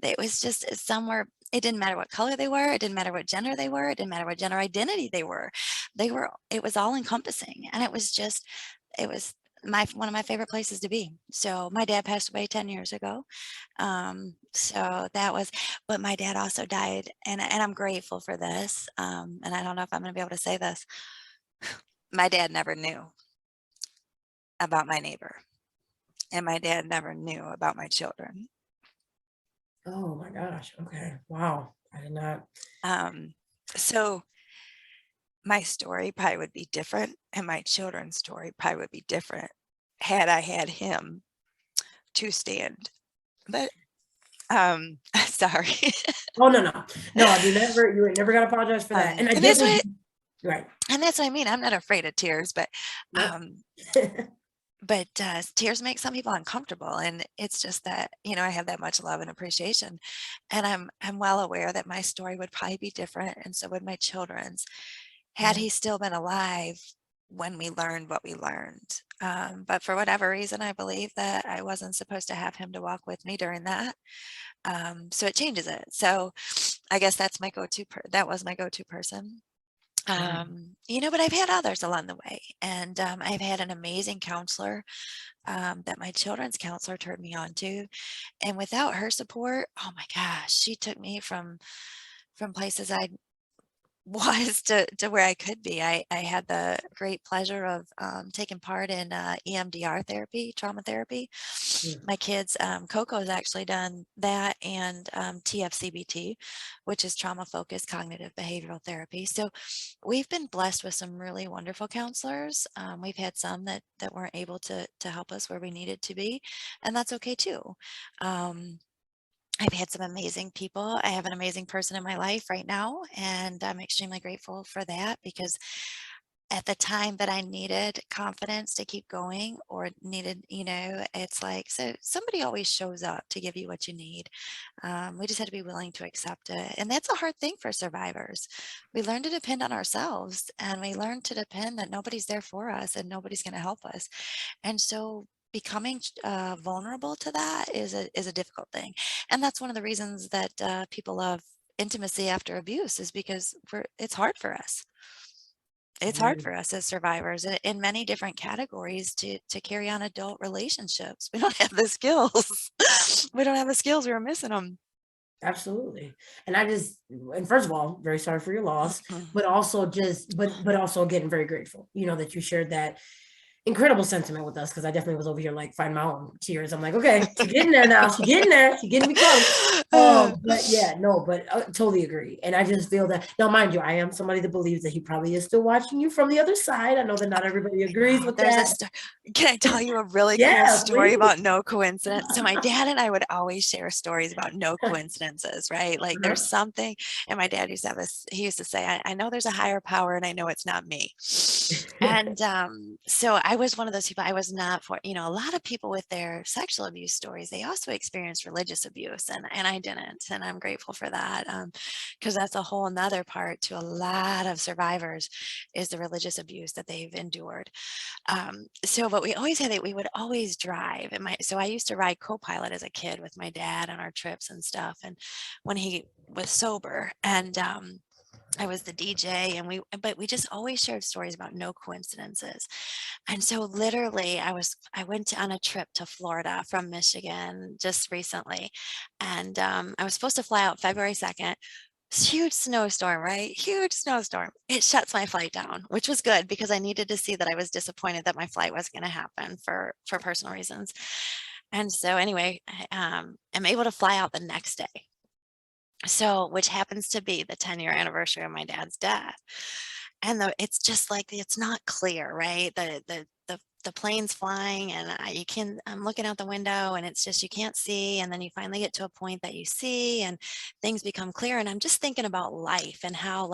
Speaker 3: it was just somewhere. It didn't matter what color they were. It didn't matter what gender they were. It didn't matter what gender identity they were. It was all encompassing. And it was one of my favorite places to be. So my dad passed away 10 years ago. So that was, but my dad also died, and I'm grateful for this. And I don't know if I'm going to be able to say this. My dad never knew about my neighbor, and my dad never knew about my children.
Speaker 1: Oh my gosh. Okay. Wow. I did not.
Speaker 3: So my story probably would be different, and my children's story probably would be different had I had him to stand. But sorry.
Speaker 1: Oh no. You never got to apologize for that. And I
Speaker 3: and that's
Speaker 1: definitely
Speaker 3: what
Speaker 1: right.
Speaker 3: and that's what I mean. I'm not afraid of tears, but
Speaker 1: Nope.
Speaker 3: um, tears make some people uncomfortable, and it's just that, I have that much love and appreciation, and I'm well aware that my story would probably be different, and so would my children's, had
Speaker 1: Right.
Speaker 3: he still been alive when we learned what we learned. But for whatever reason, I believe that I wasn't supposed to have him to walk with me during that. So it changes it. So I guess that was my go-to person.
Speaker 1: Right.
Speaker 3: But I've had others along the way, and I've had an amazing counselor that my children's counselor turned me on to, and without her support, oh my gosh, she took me from places I was to where I could be. I had the great pleasure of taking part in EMDR therapy, trauma therapy.
Speaker 1: Mm.
Speaker 3: My kids, Coco has actually done that, and TFCBT, which is trauma focused cognitive behavioral therapy. So we've been blessed with some really wonderful counselors. We've had some that weren't able to help us where we needed to be, and that's okay too. Um, I've had some amazing people. I have an amazing person in my life right now, and I'm extremely grateful for that, because at the time that I needed confidence to keep going, or needed, it's like, so somebody always shows up to give you what you need. We just had to be willing to accept it. And that's a hard thing for survivors. We learn to depend on ourselves, and we learn to depend that nobody's there for us and nobody's going to help us. And so becoming vulnerable to that is a difficult thing. And that's one of the reasons that people love intimacy after abuse, is because it's hard for us. It's hard
Speaker 1: Right.
Speaker 3: for us as survivors in many different categories to carry on adult relationships. We don't have the skills. We don't have the skills. We were missing them.
Speaker 1: Absolutely. And first of all, very sorry for your loss, but also but also again, very grateful, that you shared that incredible sentiment with us, because I definitely was over here like fighting my own tears. I'm like, okay, she's getting there now. She's getting there. She's getting me close. But yeah, no, but totally agree. And I just feel that now, mind you, I am somebody that believes that he probably is still watching you from the other side. I know that not everybody agrees
Speaker 3: Oh,
Speaker 1: with that.
Speaker 3: Can I tell you a really cool
Speaker 1: Yeah,
Speaker 3: story
Speaker 1: please.
Speaker 3: about no coincidence? So my dad and I would always share stories about no coincidences, right? Like there's something, and my dad used to he used to say, I know there's a higher power, and I know it's not me. And so I was one of those people. I was not for, a lot of people with their sexual abuse stories, they also experienced religious abuse, and I didn't. And I'm grateful for that, because that's a whole nother part to a lot of survivors, is the religious abuse that they've endured. But we always had it. We would always drive, so I used to ride co-pilot as a kid with my dad on our trips and stuff. And when he was sober, and I was the DJ, and but we just always shared stories about no coincidences. And so literally I went on a trip to Florida from Michigan just recently. And I was supposed to fly out February 2nd. Huge snowstorm, right? Huge snowstorm. It shuts my flight down, which was good because I needed to see that I was disappointed that my flight wasn't going to happen for personal reasons. And so anyway, I'm able to fly out the next day. So, which happens to be the 10-year anniversary of my dad's death. And it's just like it's not clear, right? The plane's flying, and I'm looking out the window, and it's just you can't see, and then you finally get to a point that you see, and things become clear. And I'm just thinking about life and how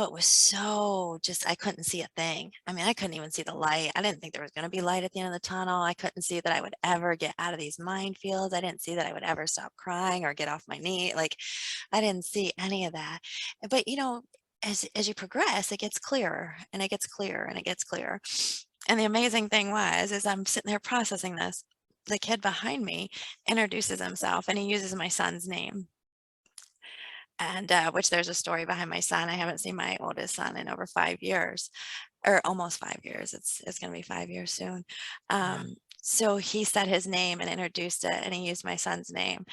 Speaker 3: it was so just I couldn't see a thing. I mean, I couldn't even see the light. I didn't think there was going to be light at the end of the tunnel. I couldn't see that I would ever get out of these minefields. I didn't see that I would ever stop crying or get off my knee. Like I didn't see any of that. But as you progress, it gets clearer and it gets clearer and it gets clearer. And the amazing thing was, is I'm sitting there processing this. The kid behind me introduces himself and he uses my son's name. And which there's a story behind my son. I haven't seen my oldest son in over 5 years, or almost 5 years. It's going to be 5 years soon.
Speaker 1: Wow.
Speaker 3: So he said his name and introduced it, and he used my son's name.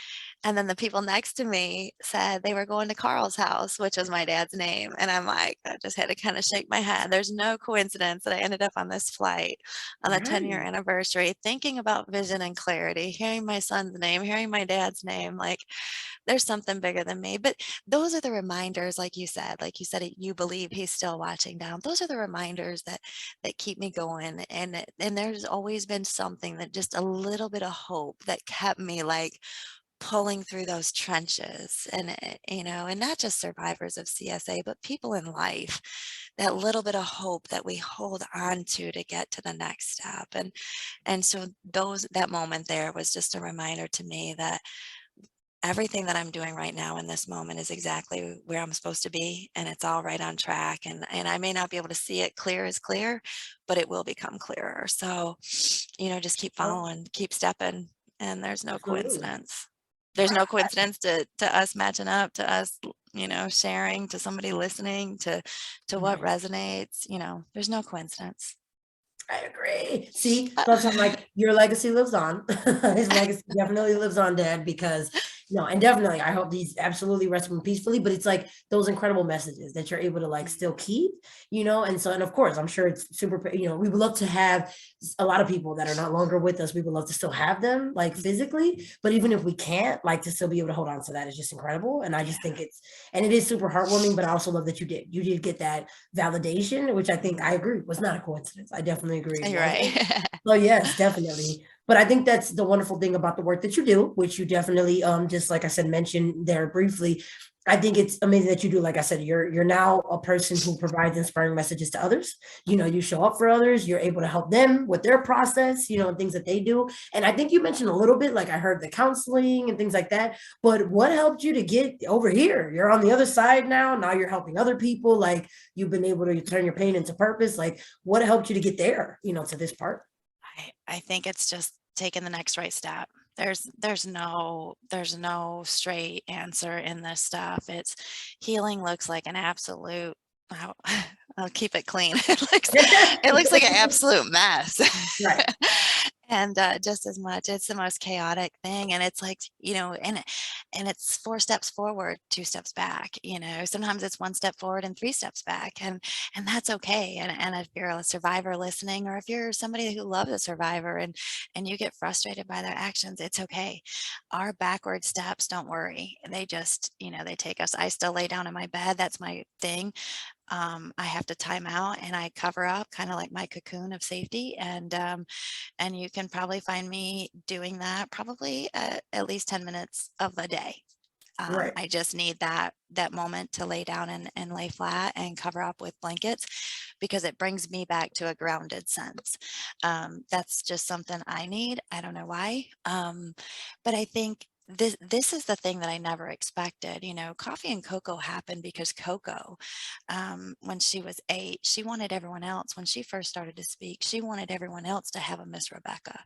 Speaker 3: And then the people next to me said they were going to Carl's house, which was my dad's name. And I'm like, I just had to kind of shake my head. There's no coincidence that I ended up on this flight on the 10-year
Speaker 1: Right.
Speaker 3: anniversary, thinking about vision and clarity, hearing my son's name, hearing my dad's name. Like, there's something bigger than me. But those are the reminders, like you said, you believe he's still watching down. Those are the reminders that keep me going. And there's always been something that just a little bit of hope that kept me like pulling through those trenches. And and not just survivors of CSA, but people in life, that little bit of hope that we hold on to get to the next step. And so that moment there was just a reminder to me that everything that I'm doing right now in this moment is exactly where I'm supposed to be, and it's all right on track. And I may not be able to see it clear as clear, but it will become clearer. So, just keep
Speaker 1: Oh,
Speaker 3: following, keep stepping, and there's no
Speaker 1: absolutely.
Speaker 3: coincidence. There's no coincidence to us matching up, to us, sharing, to somebody listening, to what
Speaker 1: Right.
Speaker 3: resonates. There's no coincidence.
Speaker 1: I agree. See,
Speaker 3: Uh,
Speaker 1: that's I'm like, your legacy lives on. His legacy definitely lives on, Dad, because and definitely I hope these absolutely rest in peacefully. But it's like those incredible messages that you're able to like still keep, and so and of course I'm sure it's super, we would love to have a lot of people that are not longer with us. We would love to still have them like physically, but even if we can't, like to still be able to hold on to that is just incredible. And I just think
Speaker 3: yeah,
Speaker 1: it is super heartwarming, but I also love that you did get that validation, which I think I agree was not a coincidence. I definitely agree it
Speaker 3: you're right.
Speaker 1: wasn't. So yes, definitely. But I think that's the wonderful thing about the work that you do, which you definitely just like I said, mentioned there briefly. I think it's amazing that you do. Like I said, you're now a person who provides inspiring messages to others. You show up for others. You're able to help them with their process. And things that they do. And I think you mentioned a little bit, like I heard the counseling and things like that. But what helped you to get over here? You're on the other side now. Now you're helping other people. Like you've been able to turn your pain into purpose. Like what helped you to get there? To this part.
Speaker 3: I think it's just taking the next right step. There's no straight answer in this stuff. It's healing looks like an absolute I'll, I'll keep it clean. It looks like an absolute mess.
Speaker 1: Right.
Speaker 3: And just as much, it's the most chaotic thing. And it's like, and it's 4 steps forward, 2 steps back. Sometimes it's 1 step forward and 3 steps back. And that's okay. And if you're a survivor listening, or if you're somebody who loves a survivor and you get frustrated by their actions, it's okay. Our backward steps, don't worry. They just, they take us. I still lay down in my bed. That's my thing. I have to time out and I cover up, kind of like my cocoon of safety. And you can probably find me doing that probably at least 10 minutes of the day.
Speaker 1: Right.
Speaker 3: I just need that moment to lay down and lay flat and cover up with blankets, because it brings me back to a grounded sense. That's just something I need. I don't know why. But I think this is the thing that I never expected. Coffee and cocoa happened because Coco, when she was 8, she wanted everyone else, when she first started to speak, she wanted everyone else to have a Miss Rebecca,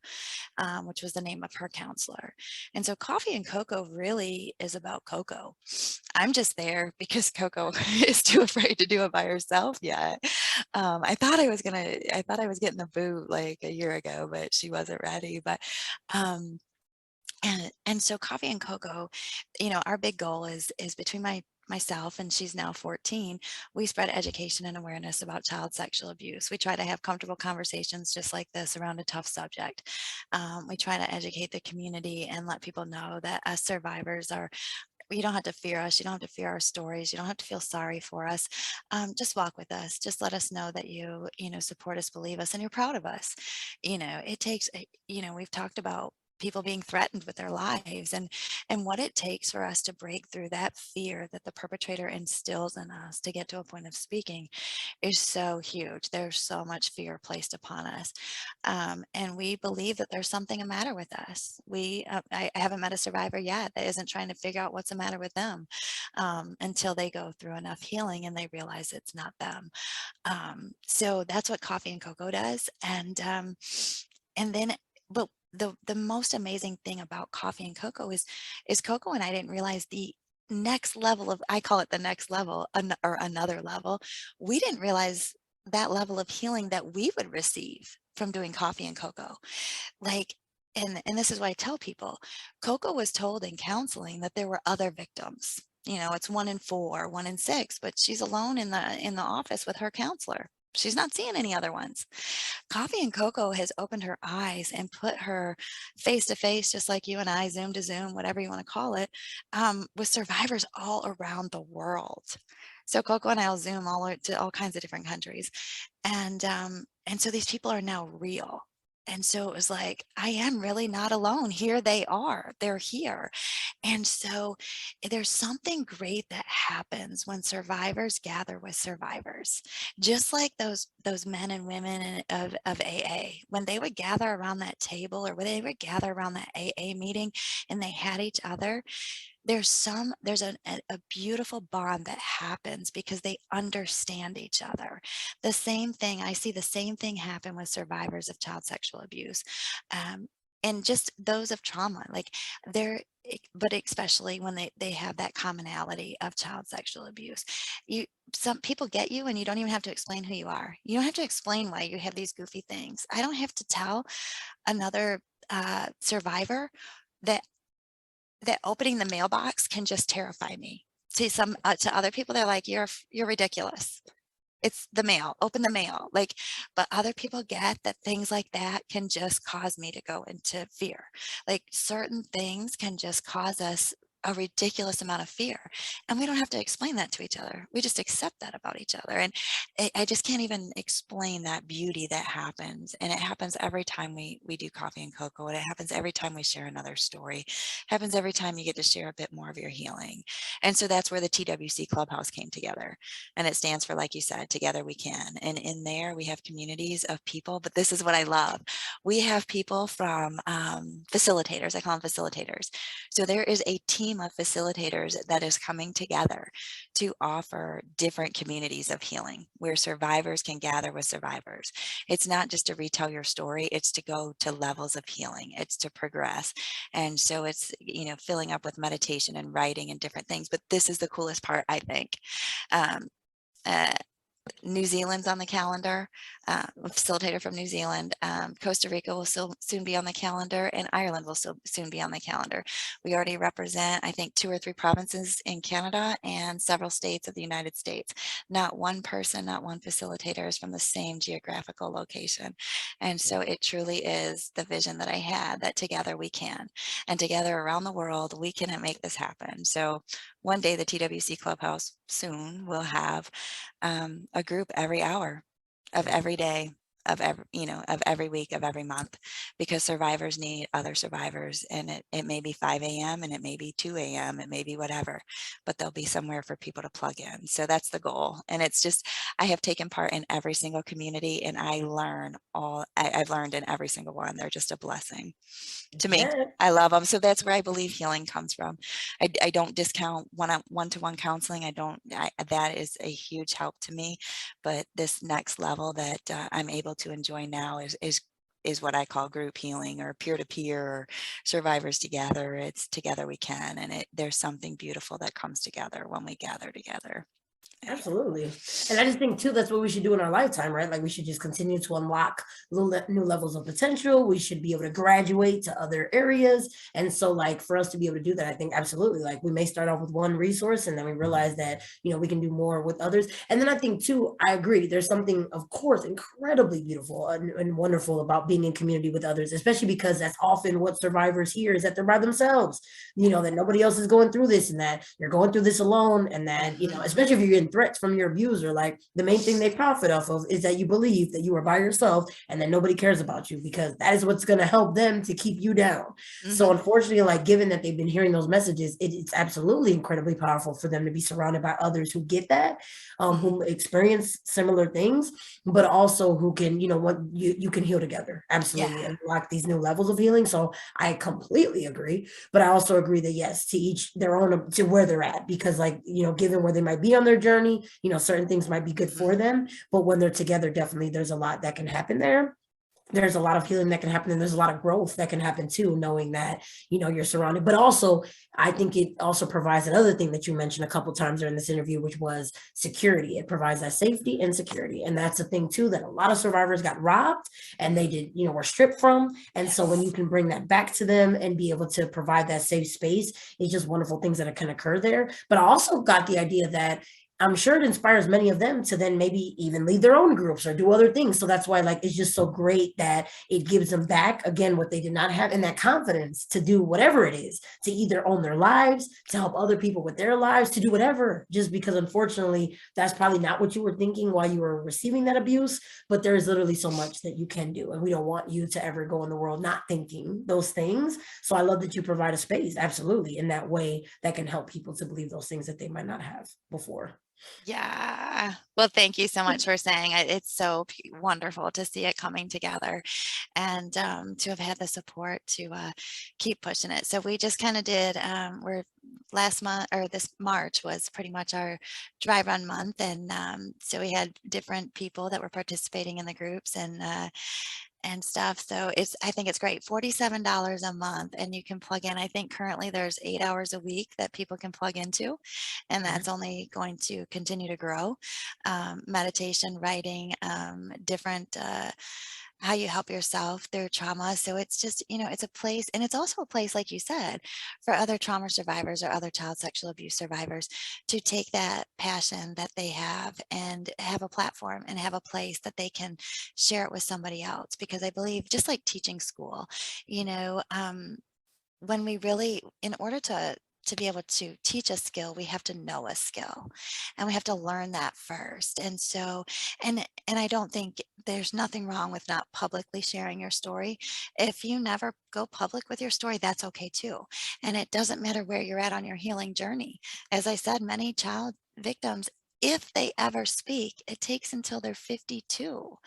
Speaker 3: which was the name of her counselor. And so Coffee and Cocoa really is about Coco. I'm just there because Coco is too afraid to do it by herself yet. I thought I was getting the boot like a year ago, but she wasn't ready. But um, and so Coffee and Cocoa, our big goal is between myself, and she's now 14, we spread education and awareness about child sexual abuse. We try to have comfortable conversations just like this around a tough subject. We try to educate the community and let people know that us survivors are, you don't have to fear us. You don't have to fear our stories. You don't have to feel sorry for us. Just walk with us. Just let us know that you support us, believe us, and you're proud of us. It takes, we've talked about people being threatened with their lives, and what it takes for us to break through that fear that the perpetrator instills in us to get to a point of speaking is so huge. There's so much fear placed upon us. And we believe that there's something the matter with us. I haven't met a survivor yet that isn't trying to figure out what's the matter with them, until they go through enough healing and they realize it's not them. So that's what Coffee and Cocoa does. And then, but the most amazing thing about Coffee and Cocoa is Coco and I didn't realize the next level of, I call it the next level, or another level. We didn't realize that level of healing that we would receive from doing Coffee and Cocoa. Like, and this is why I tell people, Coco was told in counseling that there were other victims. It's 1 in 4, 1 in 6, but she's alone in the office with her counselor. She's not seeing any other ones. Coffee and Cocoa has opened her eyes and put her face to face, just like you and I, Zoom to Zoom, whatever you want to call it, with survivors all around the world. So Coco and I'll Zoom to all kinds of different countries, and so these people are now real. And so it was like, I am really not alone. Here they are. They're here. And so there's something great that happens when survivors gather with survivors, just like those men and women of AA, when they would gather around that table, or when they would gather around that AA meeting and they had each other. There's a beautiful bond that happens because they understand each other. The same thing, I see the same thing happen with survivors of child sexual abuse. And just those of trauma, like but especially when they have that commonality of child sexual abuse. Some people get you and you don't even have to explain who you are. You don't have to explain why you have these goofy things. I don't have to tell another survivor that opening the mailbox can just terrify me. To other people, they're like, you're ridiculous. It's the mail, open the mail. Like, but other people get that things like that can just cause me to go into fear. Like, certain things can just cause us a ridiculous amount of fear. And we don't have to explain that to each other. We just accept that about each other. And I just can't even explain that beauty that happens. And it happens every time we do Coffee and Cocoa. And it happens every time we share another story. It happens every time you get to share a bit more of your healing. And so that's where the TWC Clubhouse came together. And it stands for, like you said, Together We Can. And in there, we have communities of people. But this is what I love. We have people from facilitators. I call them facilitators. So there is a team of facilitators that is coming together to offer different communities of healing where survivors can gather with survivors. It's not just to retell your story, it's to go to levels of healing, it's to progress. And so it's, filling up with meditation and writing and different things. But this is the coolest part, I think. Um, uh, New Zealand's on the calendar, a facilitator from New Zealand. Costa Rica will soon be on the calendar, and Ireland will soon be on the calendar. We already represent, I think, 2 or 3 provinces in Canada and several states of the United States. Not one person, not one facilitator is from the same geographical location. And so it truly is the vision that I had, that together we can. And together around the world, we can make this happen. So one day the TWC Clubhouse soon will have a group every hour of every day every, of every week of every month, because survivors need other survivors, and it may be 5 a.m. and it may be 2 a.m. it may be whatever, but there'll be somewhere for people to plug in. So that's the goal. And it's just, I have taken part in every single community, and I've learned in every single one. They're just a blessing to me.
Speaker 1: Yeah,
Speaker 3: I love them. So that's where I believe healing comes from. I don't discount one-to-one counseling. That is a huge help to me. But this next level that I'm able to enjoy now is what I call group healing, or peer-to-peer, or survivors together. It's together we can, and there's something beautiful that comes together when we gather together.
Speaker 1: absolutely. And I just think too, that's what we should do in our lifetime, right? Like we should just continue to unlock new levels of potential. We should be able to graduate to other areas. And so like for us to be able to do that, I think absolutely, like we may start off with one resource and then we realize that, we can do more with others. And then I think too, I agree, there's something, of course, incredibly beautiful and wonderful about being in community with others, especially because that's often what survivors hear, is that they're by themselves, that nobody else is going through this, and that you're going through this alone. And that, especially if you're getting threats from your abuser, like the main thing they profit off of is that you believe that you are by yourself and that nobody cares about you, because that is what's going to help them to keep you down. So unfortunately, like given that they've been hearing those messages, it's absolutely incredibly powerful for them to be surrounded by others who get that, who experience similar things, but also who can, what you can heal together, absolutely,
Speaker 3: Yeah.
Speaker 1: and unlock these new levels of healing. So I completely agree, but I also agree that yes, to each their own, to where they're at, because like, given where they might be on their journey, certain things might be good for them, but when they're together, definitely there's a lot that can happen there. There's a lot of healing that can happen, and there's a lot of growth that can happen too, knowing that, you're surrounded. But also, I think it also provides another thing that you mentioned a couple of times during this interview, which was security. It provides that safety and security. And that's a thing too, that a lot of survivors got robbed and they did, were stripped from. And so when you can bring that back to them and be able to provide that safe space, it's just wonderful things that can occur there. But I also got the idea that I'm sure it inspires many of them to then maybe even lead their own groups or do other things. So that's why, like, it's just so great that it gives them back again what they did not have, and that confidence to do whatever it is, to either own their lives, to help other people with their lives, to do whatever, just because unfortunately that's probably not what you were thinking while you were receiving that abuse. But there is literally so much that you can do, and we don't want you to ever go in the world not thinking those things. So I love that you provide a space, absolutely, in that way that can help people to believe those things that they might not have before.
Speaker 3: Yeah. Well, thank you so much for saying it. It's so wonderful to see it coming together, and to have had the support to keep pushing it. So we just kind of did, we're last month, or this March was pretty much our dry run month. And so we had different people that were participating in the groups, and stuff. So I think it's great. $47 a month, and you can plug in. I think currently there's 8 hours a week that people can plug into, and that's only going to continue to grow. Meditation, writing, different, how you help yourself through trauma. So it's just, it's a place, and it's also a place, like you said, for other trauma survivors or other child sexual abuse survivors to take that passion that they have and have a platform and have a place that they can share it with somebody else. Because I believe, just like teaching school, when we really, in order to be able to teach a skill, we have to know a skill, and we have to learn that first. And so, and I don't think there's nothing wrong with not publicly sharing your story. If you never go public with your story, that's okay too. And it doesn't matter where you're at on your healing journey. As I said, many child victims, if they ever speak, it takes until they're 52,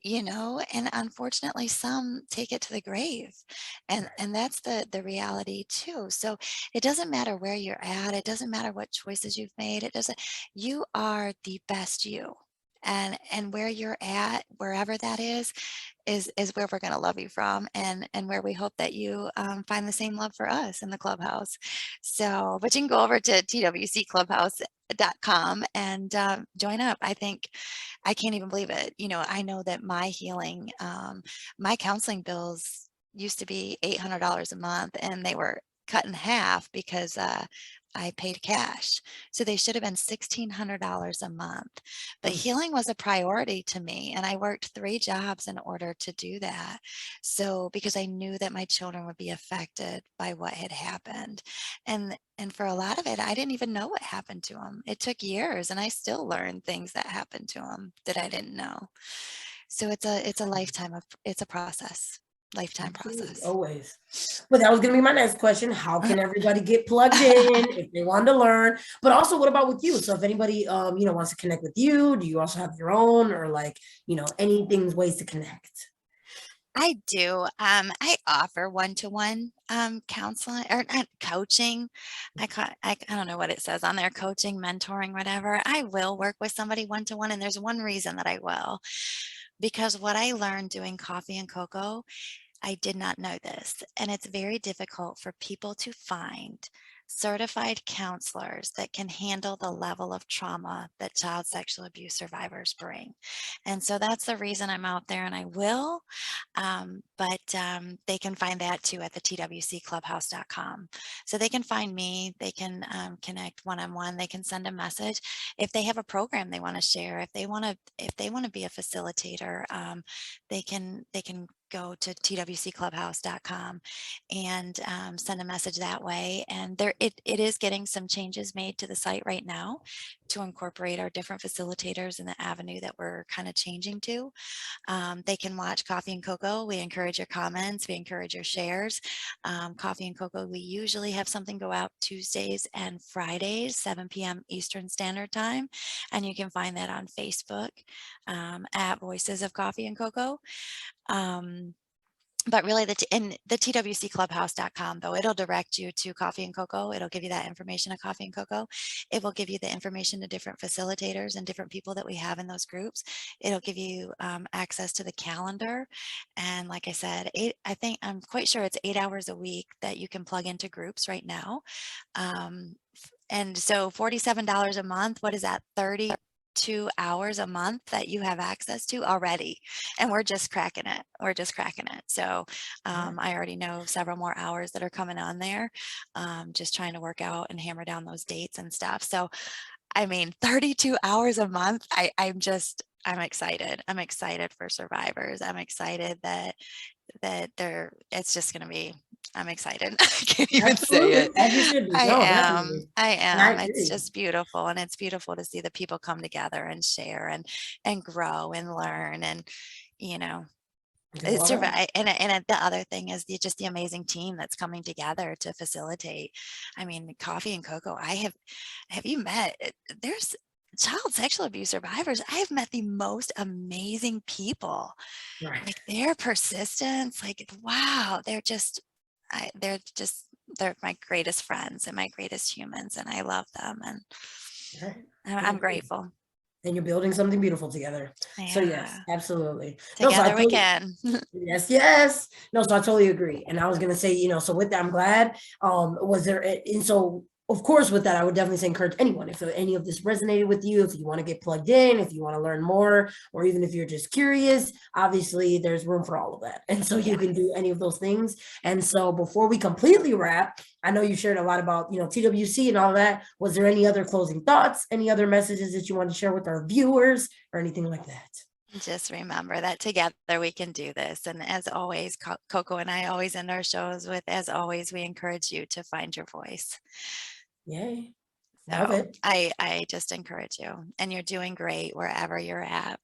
Speaker 3: and unfortunately some take it to the grave. And that's the reality too. So it doesn't matter where you're at, it doesn't matter what choices you've made, it doesn't, you are the best you. And where you're at, wherever that is where we're going to love you from, and where we hope that you find the same love for us in the clubhouse. So, but you can go over to twcclubhouse.com and join up. I think, I can't even believe it. I know that my healing, my counseling bills used to be $800 a month, and they were cut in half because I paid cash. So they should have been $1,600 a month. But healing was a priority to me, and I worked 3 jobs in order to do that. So because I knew that my children would be affected by what had happened. And for a lot of it, I didn't even know what happened to them. It took years, and I still learned things that happened to them that I didn't know. So it's a lifetime of, it's a process, lifetime
Speaker 1: Absolutely,
Speaker 3: process.
Speaker 1: always. But that was gonna be my next question. How can everybody get plugged in if they want to learn? But also, what about with you? So if anybody wants to connect with you, do you also have your own, or like, anything's ways to connect?
Speaker 3: I do. I offer one-to-one counseling or not coaching. I don't know what it says on there, coaching, mentoring, whatever. I will work with somebody one-to-one, and there's one reason that I will, because what I learned doing coffee and cocoa, I did not know this, and it's very difficult for people to find certified counselors that can handle the level of trauma that child sexual abuse survivors bring. And so that's the reason I'm out there, and I will. But they can find that too at the TWCclubhouse.com. So they can find me, they can connect one-on-one, they can send a message. If they have a program they want to share, if they want to be a facilitator, they can go to twcclubhouse.com and send a message that way. And it is getting some changes made to the site right now to incorporate our different facilitators in the avenue that we're kind of changing to. They can watch Coffee and Cocoa. We encourage your comments. We encourage your shares. Coffee and Cocoa, we usually have something go out Tuesdays and Fridays, 7 p.m. Eastern Standard Time. And you can find that on Facebook at Voices of Coffee and Cocoa. But really, in the twcclubhouse.com, though, it'll direct you to Coffee and Cocoa. It'll give you that information of Coffee and Cocoa. It will give you the information to different facilitators and different people that we have in those groups. It'll give you access to the calendar. And like I said, I'm quite sure it's 8 hours a week that you can plug into groups right now. And so $47 a month, what is that? 32 hours a month that you have access to already, and we're just cracking it. So I already know several more hours that are coming on there, just trying to work out and hammer down those dates and stuff. So I mean, 32 hours a month, I'm excited. I'm excited for survivors. I'm excited that it's just going to be, I'm excited. I can't even say
Speaker 1: Absolutely,
Speaker 3: it.
Speaker 1: as you should be.
Speaker 3: I
Speaker 1: No,
Speaker 3: am.
Speaker 1: definitely.
Speaker 3: I
Speaker 1: And I
Speaker 3: am. It's
Speaker 1: agree.
Speaker 3: just beautiful. And it's beautiful to see the people come together and share and grow and learn. And, you know,
Speaker 1: Do
Speaker 3: it's
Speaker 1: all that.
Speaker 3: the other thing is just the amazing team that's coming together to facilitate. I mean, Coffee and Cocoa, have you met, there's child sexual abuse survivors. I have met the most amazing people.
Speaker 1: Right.
Speaker 3: Like their persistence, like, wow, they're my greatest friends and my greatest humans, and I love them, and
Speaker 1: Right. I
Speaker 3: I'm
Speaker 1: agree.
Speaker 3: grateful.
Speaker 1: And you're building something beautiful together. So yes,
Speaker 3: Yeah,
Speaker 1: absolutely. No, so I
Speaker 3: together we
Speaker 1: totally,
Speaker 3: can.
Speaker 1: yes, yes. No, so I totally agree. And I was gonna say, so with that, I'm glad. Was there and so of course with that, I would definitely say encourage anyone. If any of this resonated with you, if you want to get plugged in, if you want to learn more, or even if you're just curious, obviously there's room for all of that. And so you
Speaker 3: Yeah.
Speaker 1: can do any of those things. And so before we completely wrap, I know you shared a lot about, TWC and all that. Was there any other closing thoughts, any other messages that you want to share with our viewers or anything like that?
Speaker 3: Just remember that together we can do this. And as always, Coco and I always end our shows with, as always, we encourage you to find your voice.
Speaker 1: Yay. Love
Speaker 3: So
Speaker 1: it.
Speaker 3: I just encourage you, and you're doing great wherever you're at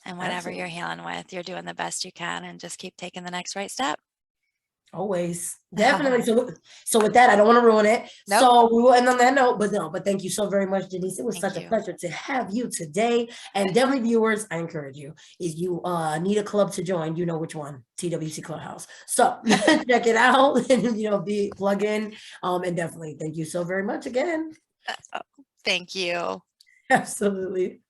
Speaker 3: and whatever you're
Speaker 1: Absolutely.
Speaker 3: healing with, you're doing the best you can, and just keep taking the next right step.
Speaker 1: Always. Definitely. So with that, I don't want to ruin it.
Speaker 3: Nope.
Speaker 1: So we will end on that note, but thank you so very much, Denise. It was
Speaker 3: Thank
Speaker 1: such a
Speaker 3: you.
Speaker 1: pleasure to have you today. And definitely viewers, I encourage you. If you need a club to join, you know which one, TWC Clubhouse. So check it out and be plug in. And definitely thank you so very much again.
Speaker 3: Thank you.
Speaker 1: Absolutely.